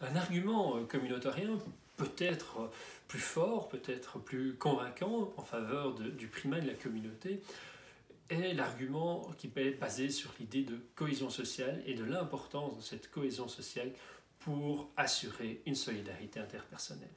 Un argument communautarien peut être plus fort, peut être plus convaincant en faveur du primat de la communauté, est l'argument qui peut être basé sur l'idée de cohésion sociale et de l'importance de cette cohésion sociale pour assurer une solidarité interpersonnelle.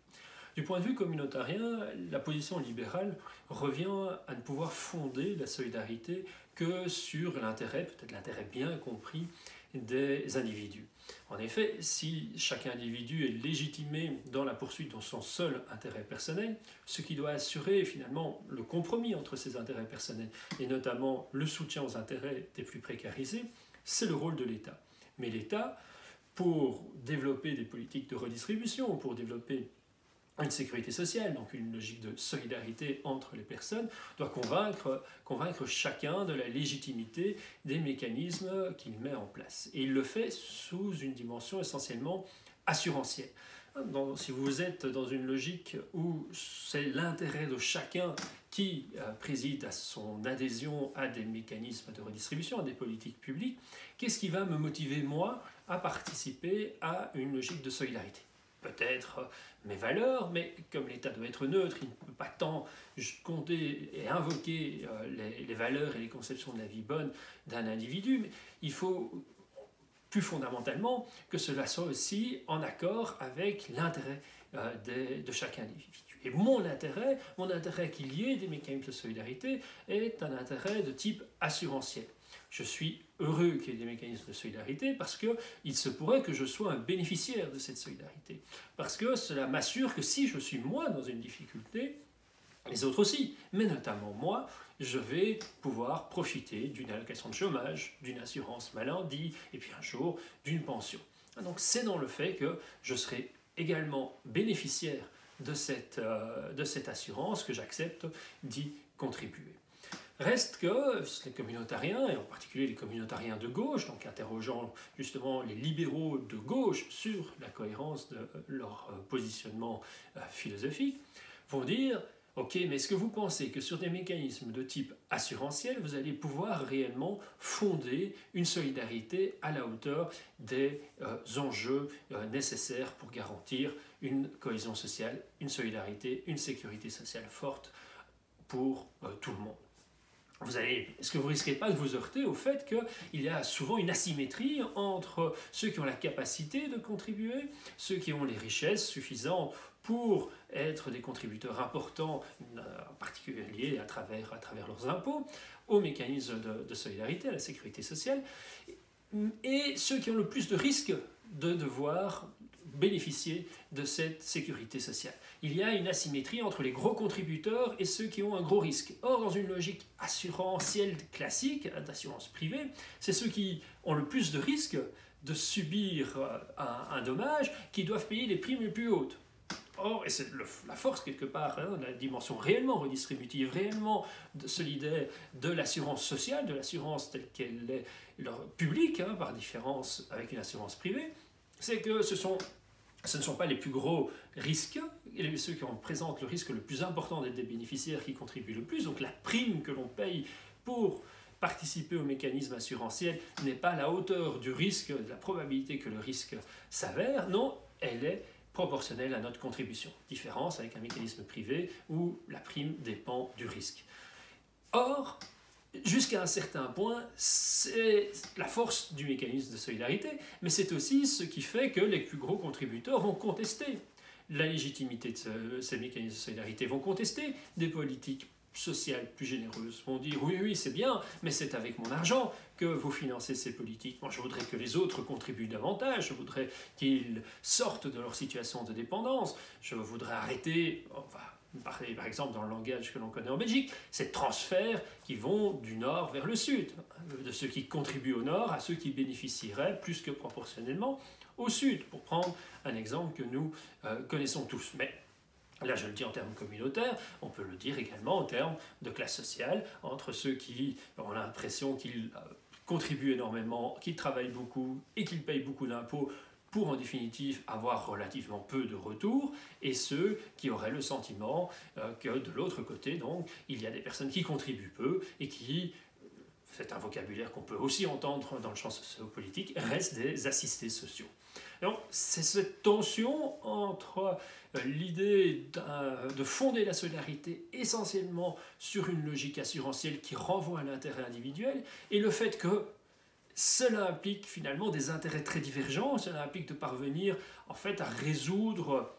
Du point de vue communautarien, la position libérale revient à ne pouvoir fonder la solidarité que sur l'intérêt, peut-être l'intérêt bien compris, des individus. En effet, si chaque individu est légitimé dans la poursuite de son seul intérêt personnel, ce qui doit assurer finalement le compromis entre ces intérêts personnels et notamment le soutien aux intérêts des plus précarisés, c'est le rôle de l'État. Mais l'État, pour développer des politiques de redistribution, pour développer une sécurité sociale, donc une logique de solidarité entre les personnes, doit convaincre chacun de la légitimité des mécanismes qu'il met en place. Et il le fait sous une dimension essentiellement assurantielle. Si vous êtes dans une logique où c'est l'intérêt de chacun qui préside à son adhésion à des mécanismes de redistribution, à des politiques publiques, qu'est-ce qui va me motiver, moi, à participer à une logique de solidarité ? Peut-être mes valeurs, mais comme l'État doit être neutre, il ne peut pas tant compter et invoquer les valeurs et les conceptions de la vie bonne d'un individu, mais il faut plus fondamentalement que cela soit aussi en accord avec l'intérêt de chaque individu. Et mon intérêt qu'il y ait des mécanismes de solidarité est un intérêt de type assurantiel. Je suis heureux qu'il y ait des mécanismes de solidarité parce qu'il se pourrait que je sois un bénéficiaire de cette solidarité. Parce que cela m'assure que si je suis moi dans une difficulté, les autres aussi, mais notamment moi, je vais pouvoir profiter d'une allocation de chômage, d'une assurance maladie, et puis un jour d'une pension. Donc c'est dans le fait que je serai également bénéficiaire de cette assurance que j'accepte d'y contribuer. Reste que les communautariens, et en particulier les communautariens de gauche, donc interrogeant justement les libéraux de gauche sur la cohérence de leur positionnement philosophique, vont dire « Ok, mais est-ce que vous pensez que sur des mécanismes de type assurantiel, vous allez pouvoir réellement fonder une solidarité à la hauteur des enjeux nécessaires pour garantir une cohésion sociale, une solidarité, une sécurité sociale forte pour tout le monde ?» Est-ce que vous ne risquez pas de vous heurter au fait qu'il y a souvent une asymétrie entre ceux qui ont la capacité de contribuer, ceux qui ont les richesses suffisantes pour être des contributeurs importants, en particulier à travers leurs impôts, aux mécanismes de solidarité, à la sécurité sociale, et ceux qui ont le plus de risques de devoir bénéficier de cette sécurité sociale. Il y a une asymétrie entre les gros contributeurs et ceux qui ont un gros risque. Or, dans une logique assurantielle classique, d'assurance privée, c'est ceux qui ont le plus de risques de subir un dommage qui doivent payer les primes les plus hautes. Or, et c'est la force quelque part, la dimension réellement redistributive, réellement solidaire de l'assurance sociale, de l'assurance telle qu'elle est publique, par différence avec une assurance privée, c'est que ce ne sont pas les plus gros risques, et ceux qui représentent le risque le plus important d'être des bénéficiaires qui contribuent le plus. Donc la prime que l'on paye pour participer au mécanisme assurantiel n'est pas à la hauteur du risque, de la probabilité que le risque s'avère, non, elle est proportionnelle à notre contribution. Différence avec un mécanisme privé où la prime dépend du risque. Or, jusqu'à un certain point, c'est la force du mécanisme de solidarité, mais c'est aussi ce qui fait que les plus gros contributeurs vont contester la légitimité de ces mécanismes de solidarité, vont contester des politiques sociales plus généreuses, vont dire oui, c'est bien, mais c'est avec mon argent que vous financez ces politiques. Moi, je voudrais que les autres contribuent davantage, je voudrais qu'ils sortent de leur situation de dépendance, je voudrais arrêter, parler par exemple dans le langage que l'on connaît en Belgique, ces transferts qui vont du nord vers le sud, de ceux qui contribuent au nord à ceux qui bénéficieraient plus que proportionnellement au sud, pour prendre un exemple que nous connaissons tous. Mais là, je le dis en termes communautaires, on peut le dire également en termes de classe sociale, entre ceux qui ont l'impression qu'ils contribuent énormément, qu'ils travaillent beaucoup et qu'ils payent beaucoup d'impôts pour en définitive avoir relativement peu de retour, et ceux qui auraient le sentiment que de l'autre côté, donc, il y a des personnes qui contribuent peu et qui, c'est un vocabulaire qu'on peut aussi entendre dans le champ sociopolitique, restent des assistés sociaux. Donc c'est cette tension entre l'idée de fonder la solidarité essentiellement sur une logique assurantielle qui renvoie à l'intérêt individuel, et le fait que cela implique finalement des intérêts très divergents, cela implique de parvenir en fait à résoudre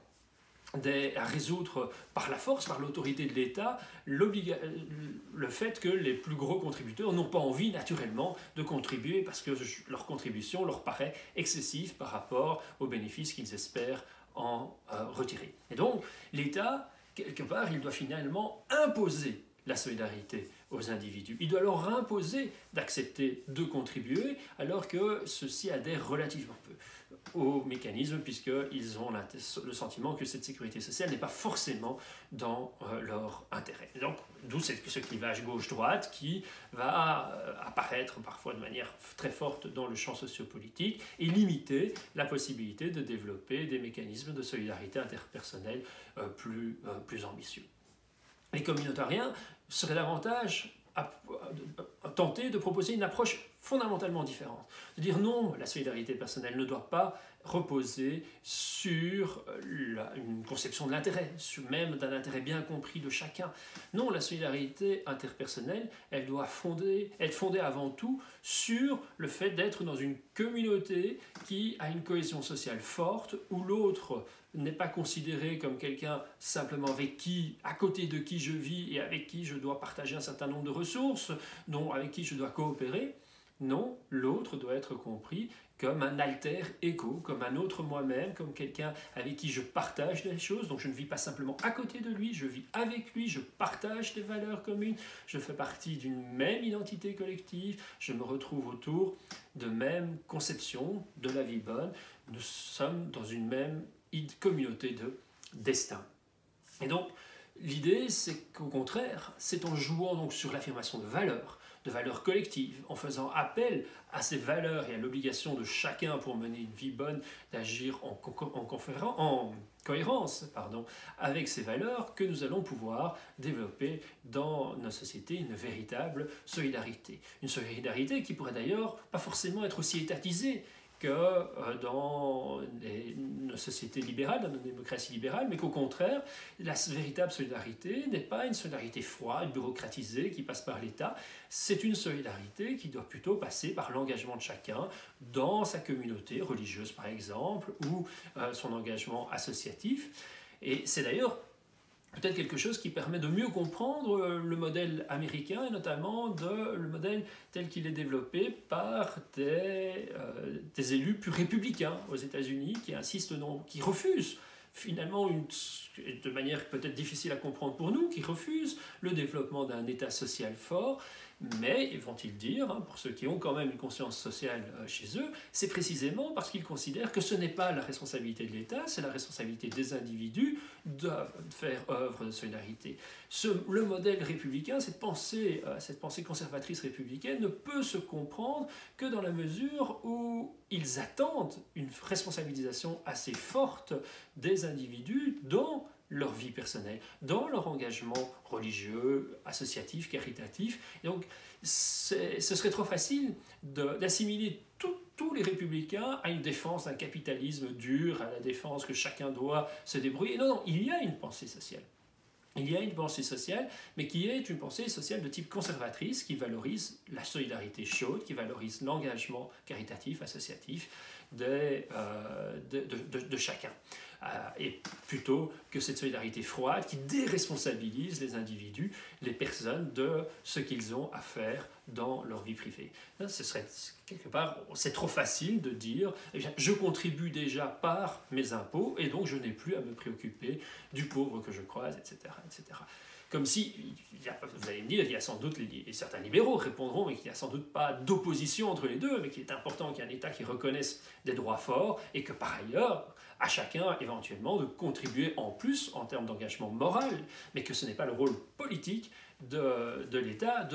par la force, par l'autorité de l'État, le fait que les plus gros contributeurs n'ont pas envie naturellement de contribuer parce que leur contribution leur paraît excessive par rapport aux bénéfices qu'ils espèrent en retirer. Et donc l'État, quelque part, il doit finalement imposer la solidarité aux individus. Il doit leur imposer d'accepter de contribuer alors que ceux-ci adhèrent relativement peu au mécanisme puisqu'ils ont le sentiment que cette sécurité sociale n'est pas forcément dans leur intérêt. Et donc, d'où ce clivage gauche-droite qui va apparaître parfois de manière très forte dans le champ sociopolitique et limiter la possibilité de développer des mécanismes de solidarité interpersonnelle plus ambitieux. Les communautariens seraient davantage à tenter de proposer une approche fondamentalement différente. De dire non, la solidarité personnelle ne doit pas reposer sur une conception de l'intérêt, même d'un intérêt bien compris de chacun. Non, la solidarité interpersonnelle, elle doit être fondée avant tout sur le fait d'être dans une communauté qui a une cohésion sociale forte, où l'autre n'est pas considéré comme quelqu'un simplement à côté de qui je vis et avec qui je dois partager un certain nombre de ressources, avec qui je dois coopérer. Non, l'autre doit être compris comme un alter ego, comme un autre moi-même, comme quelqu'un avec qui je partage des choses. Donc je ne vis pas simplement à côté de lui, je vis avec lui, je partage des valeurs communes, je fais partie d'une même identité collective, je me retrouve autour de mêmes conceptions de la vie bonne. Nous sommes dans une même communauté de destin. Et donc, l'idée, c'est qu'au contraire, c'est en jouant donc sur l'affirmation de valeurs collectives, en faisant appel à ces valeurs et à l'obligation de chacun pour mener une vie bonne d'agir en cohérence avec ces valeurs, que nous allons pouvoir développer dans nos sociétés une véritable solidarité. Une solidarité qui pourrait d'ailleurs pas forcément être aussi étatisée que dans nos sociétés libérales, dans nos démocraties libérales, mais qu'au contraire, la véritable solidarité n'est pas une solidarité froide, bureaucratisée, qui passe par l'État. C'est une solidarité qui doit plutôt passer par l'engagement de chacun dans sa communauté religieuse, par exemple, ou son engagement associatif. Et c'est d'ailleurs peut-être quelque chose qui permet de mieux comprendre le modèle américain, et notamment le modèle tel qu'il est développé par des élus plus républicains aux États-Unis qui refusent finalement, de manière peut-être difficile à comprendre pour nous, qui refusent le développement d'un État social fort. Mais, vont-ils dire, pour ceux qui ont quand même une conscience sociale chez eux, c'est précisément parce qu'ils considèrent que ce n'est pas la responsabilité de l'État, c'est la responsabilité des individus de faire œuvre de solidarité. Le modèle républicain, cette pensée conservatrice républicaine ne peut se comprendre que dans la mesure où ils attendent une responsabilisation assez forte des individus dans leur vie personnelle, dans leur engagement religieux, associatif, caritatif. Et donc, ce serait trop facile d'assimiler tous les républicains à une défense d'un capitalisme dur, à la défense que chacun doit se débrouiller. Non, il y a une pensée sociale. Il y a une pensée sociale, mais qui est une pensée sociale de type conservatrice, qui valorise la solidarité chaude, qui valorise l'engagement caritatif, associatif de chacun. Et plutôt que cette solidarité froide qui déresponsabilise les individus, les personnes de ce qu'ils ont à faire dans leur vie privée. Ce serait quelque part, c'est trop facile de dire, eh bien, je contribue déjà par mes impôts et donc je n'ai plus à me préoccuper du pauvre que je croise, etc., etc. Comme si, vous allez me dire, il y a sans doute, certains libéraux répondront, mais qu'il n'y a sans doute pas d'opposition entre les deux, mais qu'il est important qu'il y ait un État qui reconnaisse des droits forts et que par ailleurs, à chacun éventuellement de contribuer en plus en termes d'engagement moral, mais que ce n'est pas le rôle politique de l'État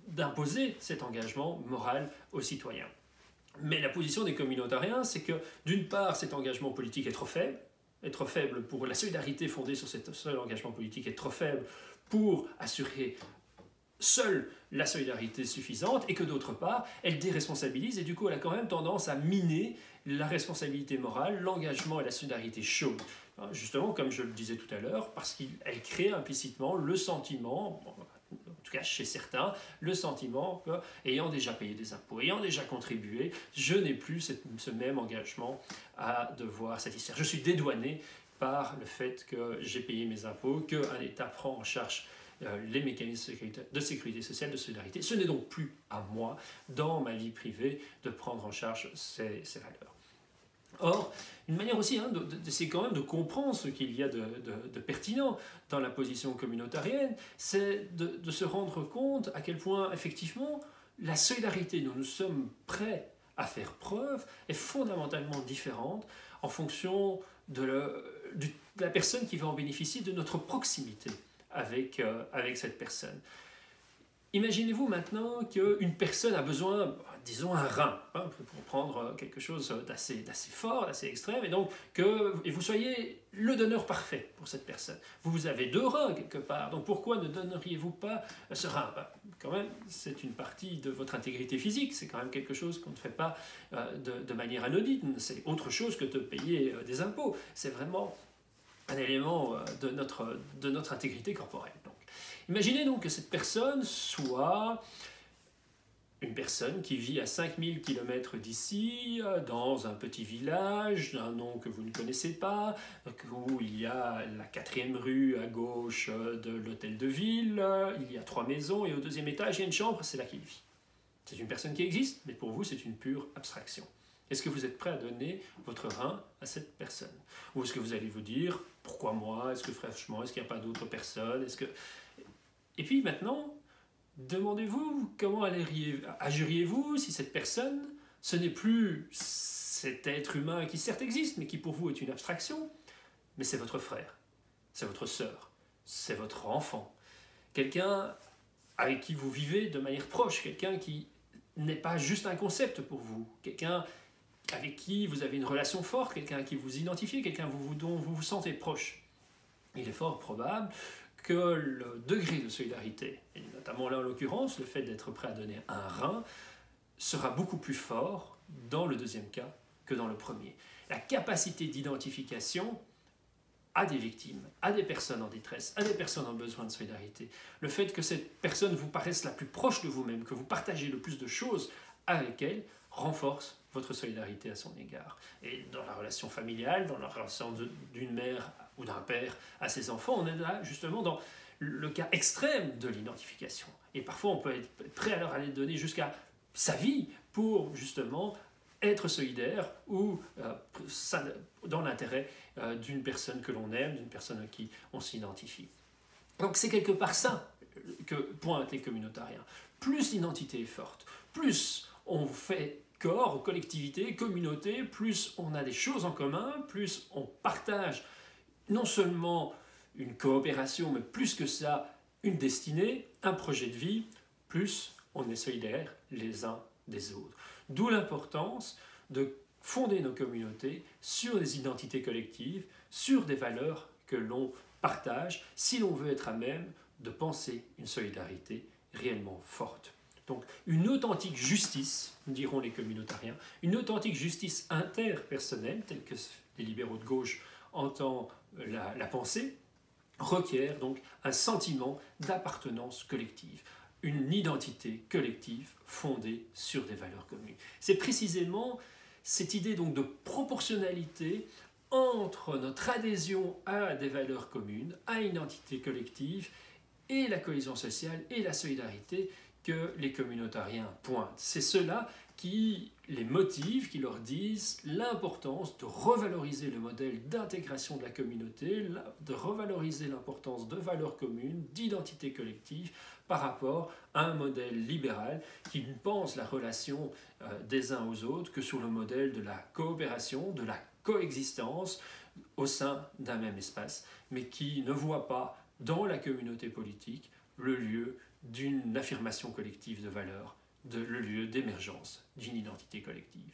d'imposer cet engagement moral aux citoyens. Mais la position des communautariens, c'est que d'une part, cet engagement politique est trop faible pour la solidarité fondée sur cet seul engagement politique est trop faible pour assurer seule la solidarité suffisante, et que d'autre part, elle déresponsabilise et du coup elle a quand même tendance à miner la responsabilité morale, l'engagement et la solidarité chaude. Justement, comme je le disais tout à l'heure, parce qu'elle crée implicitement le sentiment, en tout cas chez certains, le sentiment qu'ayant déjà payé des impôts, ayant déjà contribué, je n'ai plus ce même engagement à devoir satisfaire. Je suis dédouané par le fait que j'ai payé mes impôts, qu'un État prend en charge les mécanismes de sécurité sociale, de solidarité. Ce n'est donc plus à moi, dans ma vie privée, de prendre en charge ces valeurs. Or, une manière aussi d'essayer quand même de comprendre ce qu'il y a de pertinent dans la position communautarienne, c'est de se rendre compte à quel point, effectivement, la solidarité dont nous sommes prêts à faire preuve est fondamentalement différente en fonction de la personne qui va en bénéficier, de notre proximité avec cette personne. Imaginez-vous maintenant qu'une personne a besoin, disons un rein, pour prendre quelque chose d'assez fort, d'assez extrême, et vous soyez le donneur parfait pour cette personne. Vous avez 2 reins quelque part, donc pourquoi ne donneriez-vous pas ce rein? Quand même, c'est une partie de votre intégrité physique, c'est quand même quelque chose qu'on ne fait pas de manière anodine, c'est autre chose que de payer des impôts, c'est vraiment un élément de notre intégrité corporelle. Imaginez donc que cette personne soit une personne qui vit à 5000 km d'ici, dans un petit village, d'un nom que vous ne connaissez pas, où il y a la 4e rue à gauche de l'hôtel de ville, il y a 3 maisons et au 2e étage il y a une chambre, c'est là qu'il vit. C'est une personne qui existe, mais pour vous c'est une pure abstraction. Est-ce que vous êtes prêt à donner votre rein à cette personne? Ou est-ce que vous allez vous dire, pourquoi moi? Est-ce que franchement, est-ce qu'il n'y a pas d'autres personnes? Et puis maintenant, demandez-vous comment agiriez-vous si cette personne, ce n'est plus cet être humain qui certes existe, mais qui pour vous est une abstraction, mais c'est votre frère, c'est votre sœur, c'est votre enfant, quelqu'un avec qui vous vivez de manière proche, quelqu'un qui n'est pas juste un concept pour vous, quelqu'un avec qui vous avez une relation forte, quelqu'un à qui vous identifiez, quelqu'un dont vous vous sentez proche. Il est fort probable que le degré de solidarité, et notamment là en l'occurrence, le fait d'être prêt à donner un rein, sera beaucoup plus fort dans le 2e cas que dans le premier. La capacité d'identification à des victimes, à des personnes en détresse, à des personnes en besoin de solidarité, le fait que cette personne vous paraisse la plus proche de vous-même, que vous partagez le plus de choses avec elle, renforce votre solidarité à son égard. Et dans la relation familiale, dans la relation d'une mère ou d'un père à ses enfants, on est là justement dans le cas extrême de l'identification. Et parfois on peut être prêt alors à aller donner jusqu'à sa vie pour justement être solidaire ou dans l'intérêt d'une personne que l'on aime, d'une personne à qui on s'identifie. Donc c'est quelque part ça que pointent les communautariens. Plus l'identité est forte, plus on fait corps, collectivité, communauté, plus on a des choses en commun, plus on partage non seulement une coopération, mais plus que ça, une destinée, un projet de vie, plus on est solidaires les uns des autres. D'où l'importance de fonder nos communautés sur des identités collectives, sur des valeurs que l'on partage, si l'on veut être à même de penser une solidarité réellement forte. Donc une authentique justice, diront les communautariens, une authentique justice interpersonnelle, telle que les libéraux de gauche entendent la pensée, requiert donc un sentiment d'appartenance collective, une identité collective fondée sur des valeurs communes. C'est précisément cette idée donc de proportionnalité entre notre adhésion à des valeurs communes, à une identité collective, et la cohésion sociale et la solidarité que les communautariens pointent. C'est cela qui les motive, qui leur disent l'importance de revaloriser le modèle d'intégration de la communauté, de revaloriser l'importance de valeurs communes, d'identité collective par rapport à un modèle libéral qui ne pense la relation des uns aux autres que sur le modèle de la coopération, de la coexistence au sein d'un même espace, mais qui ne voit pas dans la communauté politique le lieu d'une affirmation collective de valeurs, le lieu d'émergence d'une identité collective.